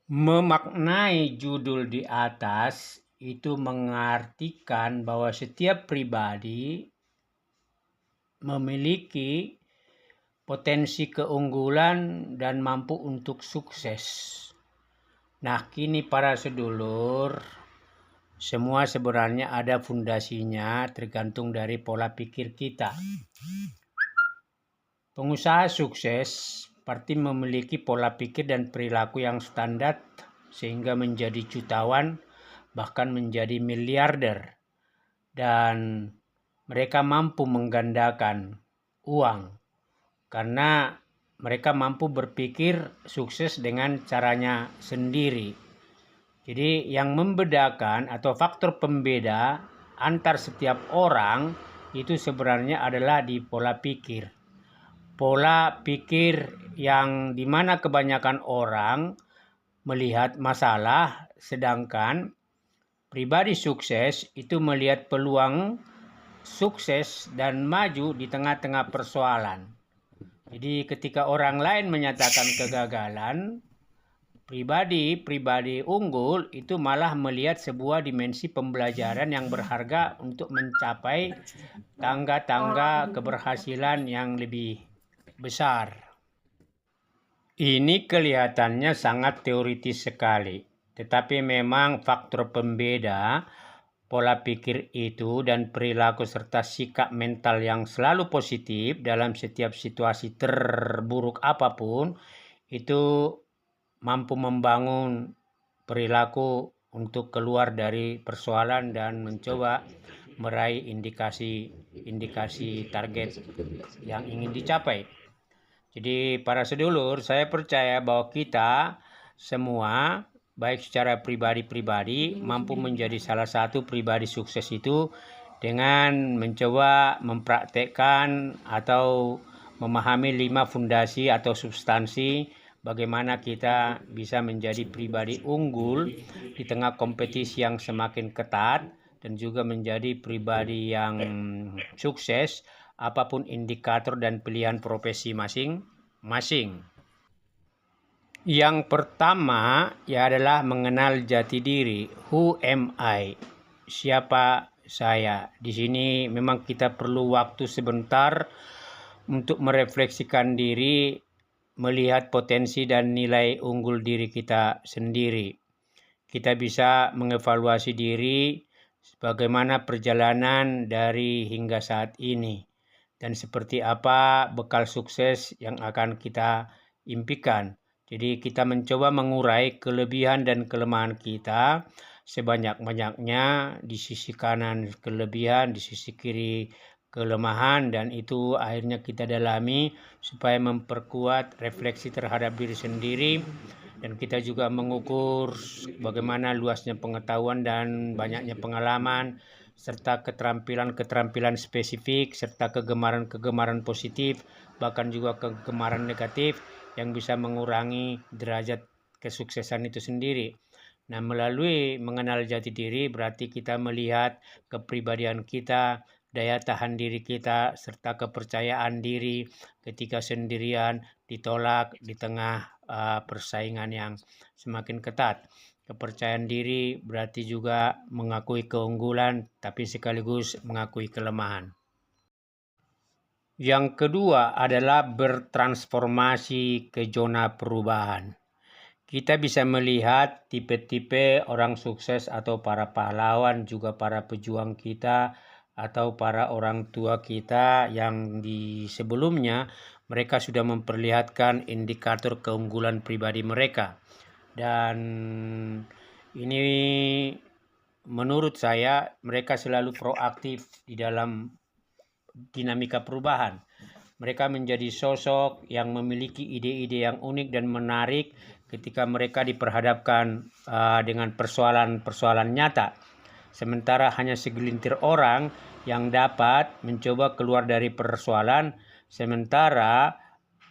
Memaknai judul di atas itu mengartikan bahwa setiap pribadi memiliki potensi keunggulan dan mampu untuk sukses. Nah, kini para sedulur, semua sebenarnya ada fondasinya tergantung dari pola pikir kita. Pengusaha sukses pasti memiliki pola pikir dan perilaku yang standar sehingga menjadi jutawan, bahkan menjadi miliarder. Dan mereka mampu menggandakan uang karena mereka mampu berpikir sukses dengan caranya sendiri. Jadi yang membedakan atau faktor pembeda antar setiap orang itu sebenarnya adalah di pola pikir. Pola pikir yang dimana kebanyakan orang melihat masalah, sedangkan pribadi sukses itu melihat peluang sukses dan maju di tengah-tengah persoalan. Jadi ketika orang lain menyatakan kegagalan, pribadi unggul itu malah melihat sebuah dimensi pembelajaran yang berharga untuk mencapai tangga-tangga keberhasilan yang lebih besar. Ini kelihatannya sangat teoritis sekali, tetapi memang faktor pembeda pola pikir itu dan perilaku serta sikap mental yang selalu positif dalam setiap situasi terburuk apapun itu mampu membangun perilaku untuk keluar dari persoalan dan mencoba meraih indikasi target yang ingin dicapai. Jadi para sedulur, saya percaya bahwa kita semua baik secara pribadi mampu menjadi salah satu pribadi sukses itu dengan mencoba mempraktekkan atau memahami 5 fondasi atau substansi bagaimana kita bisa menjadi pribadi unggul di tengah kompetisi yang semakin ketat dan juga menjadi pribadi yang sukses apapun indikator dan pilihan profesi masing-masing. Yang pertama adalah mengenal jati diri. Who am I? Siapa saya? Di sini memang kita perlu waktu sebentar untuk merefleksikan diri, melihat potensi dan nilai unggul diri kita sendiri. Kita bisa mengevaluasi diri bagaimana perjalanan dari hingga saat ini dan seperti apa bekal sukses yang akan kita impikan. Jadi kita mencoba mengurai kelebihan dan kelemahan kita sebanyak-banyaknya, di sisi kanan kelebihan, di sisi kiri kelemahan, dan itu akhirnya kita dalami supaya memperkuat refleksi terhadap diri sendiri, dan kita juga mengukur bagaimana luasnya pengetahuan dan banyaknya pengalaman serta keterampilan spesifik serta kegemaran positif, bahkan juga kegemaran negatif yang bisa mengurangi derajat kesuksesan itu sendiri. Nah, melalui mengenal jati diri berarti kita melihat kepribadian kita, daya tahan diri kita, serta kepercayaan diri ketika sendirian, ditolak di tengah persaingan yang semakin ketat. Kepercayaan diri berarti juga mengakui keunggulan, tapi sekaligus mengakui kelemahan. Yang kedua adalah bertransformasi ke zona perubahan. Kita bisa melihat tipe-tipe orang sukses atau para pahlawan, juga para pejuang kita atau para orang tua kita yang di sebelumnya mereka sudah memperlihatkan indikator keunggulan pribadi mereka. Dan ini menurut saya mereka selalu proaktif di dalam dinamika perubahan. Mereka menjadi sosok yang memiliki ide-ide yang unik dan menarik ketika mereka diperhadapkan dengan persoalan-persoalan nyata. Sementara hanya segelintir orang yang dapat mencoba keluar dari persoalan, sementara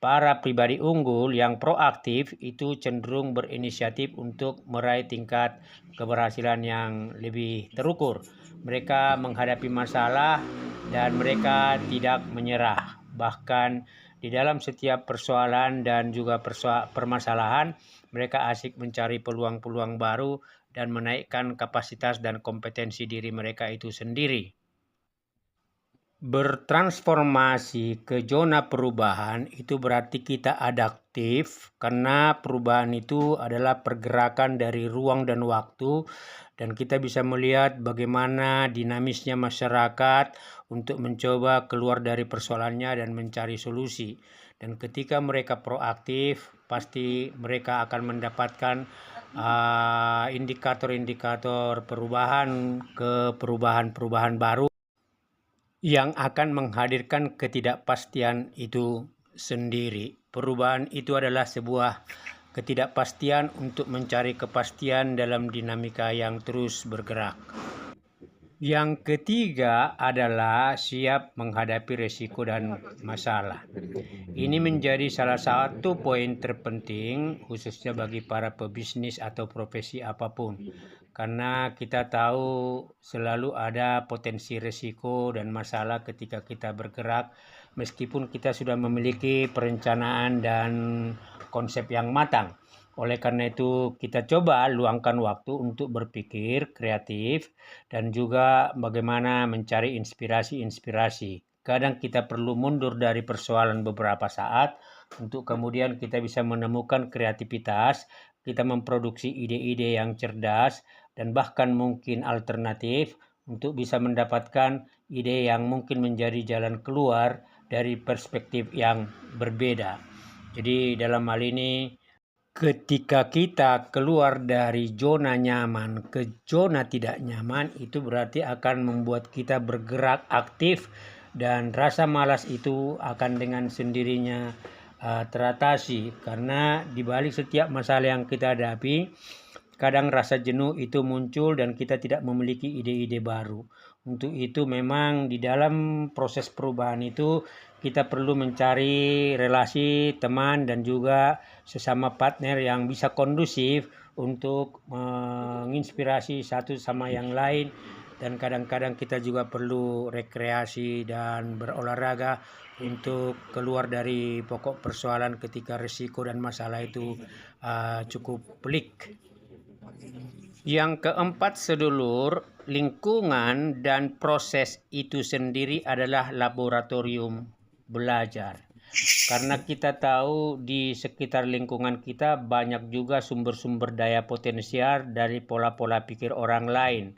para pribadi unggul yang proaktif itu cenderung berinisiatif untuk meraih tingkat keberhasilan yang lebih terukur. Mereka menghadapi masalah dan mereka tidak menyerah, Bahkan di dalam setiap persoalan dan juga permasalahan, mereka asik mencari peluang-peluang baru dan menaikkan kapasitas dan kompetensi diri mereka itu sendiri. Bertransformasi ke zona perubahan itu berarti kita adaptif, karena perubahan itu adalah pergerakan dari ruang dan waktu, dan kita bisa melihat bagaimana dinamisnya masyarakat untuk mencoba keluar dari persoalannya dan mencari solusi. Dan ketika mereka proaktif, pasti mereka akan mendapatkan indikator-indikator perubahan ke perubahan-perubahan baru yang akan menghadirkan ketidakpastian itu sendiri. Perubahan itu adalah sebuah ketidakpastian untuk mencari kepastian dalam dinamika yang terus bergerak. Yang ketiga adalah siap menghadapi resiko dan masalah. Ini menjadi salah satu poin terpenting khususnya bagi para pebisnis atau profesi apapun. Karena kita tahu selalu ada potensi resiko dan masalah ketika kita bergerak, meskipun kita sudah memiliki perencanaan dan konsep yang matang. Oleh karena itu, kita coba luangkan waktu untuk berpikir kreatif dan juga bagaimana mencari inspirasi-inspirasi. Kadang kita perlu mundur dari persoalan beberapa saat untuk kemudian kita bisa menemukan kreativitas, kita memproduksi ide-ide yang cerdas dan bahkan mungkin alternatif untuk bisa mendapatkan ide yang mungkin menjadi jalan keluar dari perspektif yang berbeda. Jadi dalam hal ini, ketika kita keluar dari zona nyaman ke zona tidak nyaman, itu berarti akan membuat kita bergerak aktif dan rasa malas itu akan dengan sendirinya teratasi. Karena di balik setiap masalah yang kita hadapi, kadang rasa jenuh itu muncul dan kita tidak memiliki ide-ide baru. Untuk itu memang di dalam proses perubahan itu kita perlu mencari relasi teman dan juga sesama partner yang bisa kondusif untuk menginspirasi satu sama yang lain. Dan kadang-kadang kita juga perlu rekreasi dan berolahraga untuk keluar dari pokok persoalan ketika risiko dan masalah itu cukup pelik. Yang keempat sedulur, lingkungan dan proses itu sendiri adalah laboratorium belajar. Karena kita tahu di sekitar lingkungan kita banyak juga sumber-sumber daya potensial dari pola-pola pikir orang lain.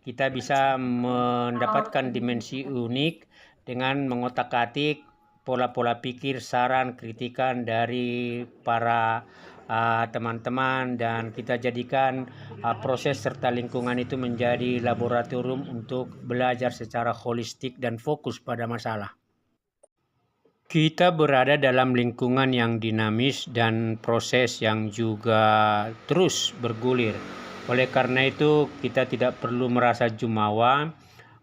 Kita bisa mendapatkan dimensi unik dengan mengotak-atik pola-pola pikir, saran, kritikan dari para teman-teman, dan kita jadikan proses serta lingkungan itu menjadi laboratorium untuk belajar secara holistik dan fokus pada masalah. Kita berada dalam lingkungan yang dinamis dan proses yang juga terus bergulir. Oleh karena itu, kita tidak perlu merasa jumawa,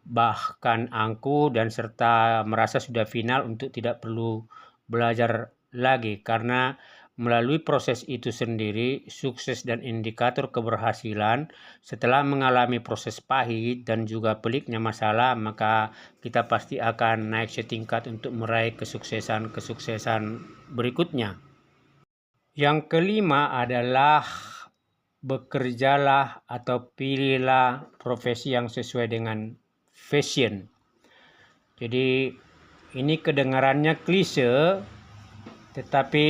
bahkan angkuh dan serta merasa sudah final untuk tidak perlu belajar lagi, karena melalui proses itu sendiri, sukses dan indikator keberhasilan setelah mengalami proses pahit dan juga peliknya masalah, maka kita pasti akan naik setingkat untuk meraih kesuksesan berikutnya. Yang kelima adalah bekerjalah atau pilihlah profesi yang sesuai dengan passion. Jadi ini kedengarannya klise, tetapi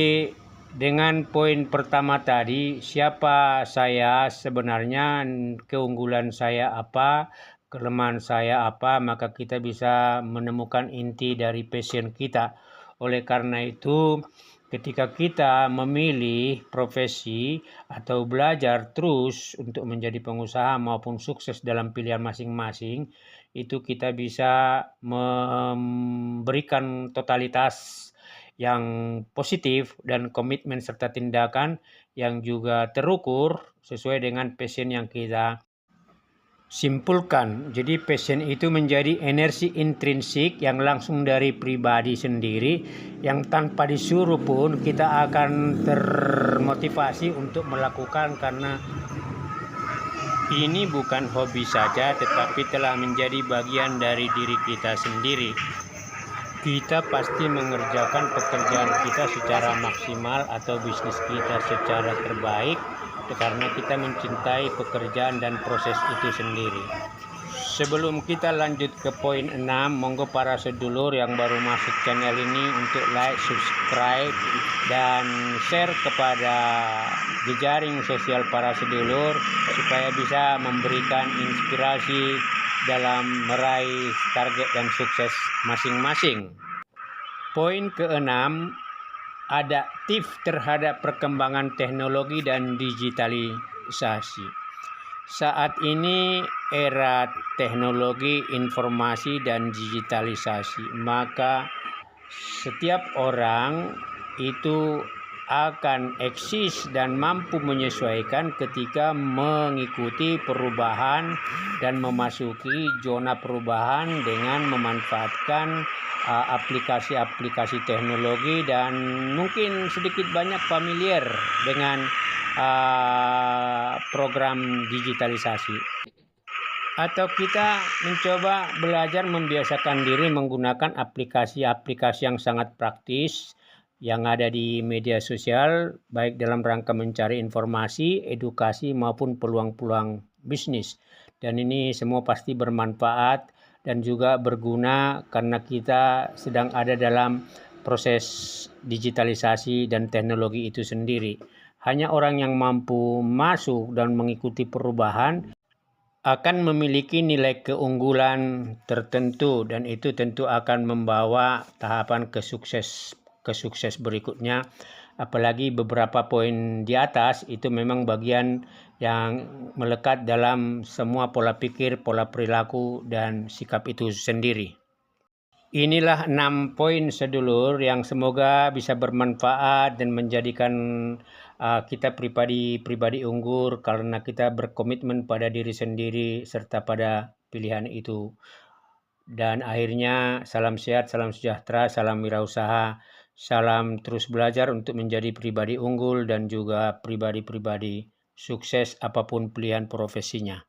dengan poin pertama tadi, siapa saya sebenarnya, keunggulan saya apa, kelemahan saya apa, maka kita bisa menemukan inti dari passion kita. Oleh karena itu, ketika kita memilih profesi atau belajar terus untuk menjadi pengusaha maupun sukses dalam pilihan masing-masing, itu kita bisa memberikan totalitas yang positif dan komitmen serta tindakan yang juga terukur sesuai dengan passion yang kita simpulkan. Jadi passion itu menjadi energi intrinsik yang langsung dari pribadi sendiri, yang tanpa disuruh pun kita akan termotivasi untuk melakukan, karena ini bukan hobi saja tetapi telah menjadi bagian dari diri kita sendiri. Kita pasti mengerjakan pekerjaan kita secara maksimal atau bisnis kita secara terbaik karena kita mencintai pekerjaan dan proses itu sendiri. Sebelum kita lanjut ke poin 6, monggo para sedulur yang baru masuk channel ini untuk like, subscribe, dan share kepada jejaring sosial para sedulur supaya bisa memberikan inspirasi dalam meraih target dan sukses masing-masing. Poin ke-6, adaptif terhadap perkembangan teknologi dan digitalisasi. Saat ini era teknologi, informasi, dan digitalisasi, maka setiap orang itu akan eksis dan mampu menyesuaikan ketika mengikuti perubahan dan memasuki zona perubahan dengan memanfaatkan aplikasi-aplikasi teknologi dan mungkin sedikit banyak familiar dengan program digitalisasi. Atau kita mencoba belajar membiasakan diri menggunakan aplikasi-aplikasi yang sangat praktis yang ada di media sosial, baik dalam rangka mencari informasi, edukasi, maupun peluang-peluang bisnis. Dan ini semua pasti bermanfaat dan juga berguna karena kita sedang ada dalam proses digitalisasi dan teknologi itu sendiri. Hanya orang yang mampu masuk dan mengikuti perubahan akan memiliki nilai keunggulan tertentu, dan itu tentu akan membawa tahapan ke sukses berikutnya. Apalagi beberapa poin di atas itu memang bagian yang melekat dalam semua pola pikir, pola perilaku, dan sikap itu sendiri. Inilah 6 poin sedulur yang semoga bisa bermanfaat dan menjadikan kita pribadi unggul karena kita berkomitmen pada diri sendiri serta pada pilihan itu. Dan akhirnya salam sehat, salam sejahtera, salam wirausaha, salam terus belajar untuk menjadi pribadi unggul dan juga pribadi-pribadi sukses apapun pilihan profesinya.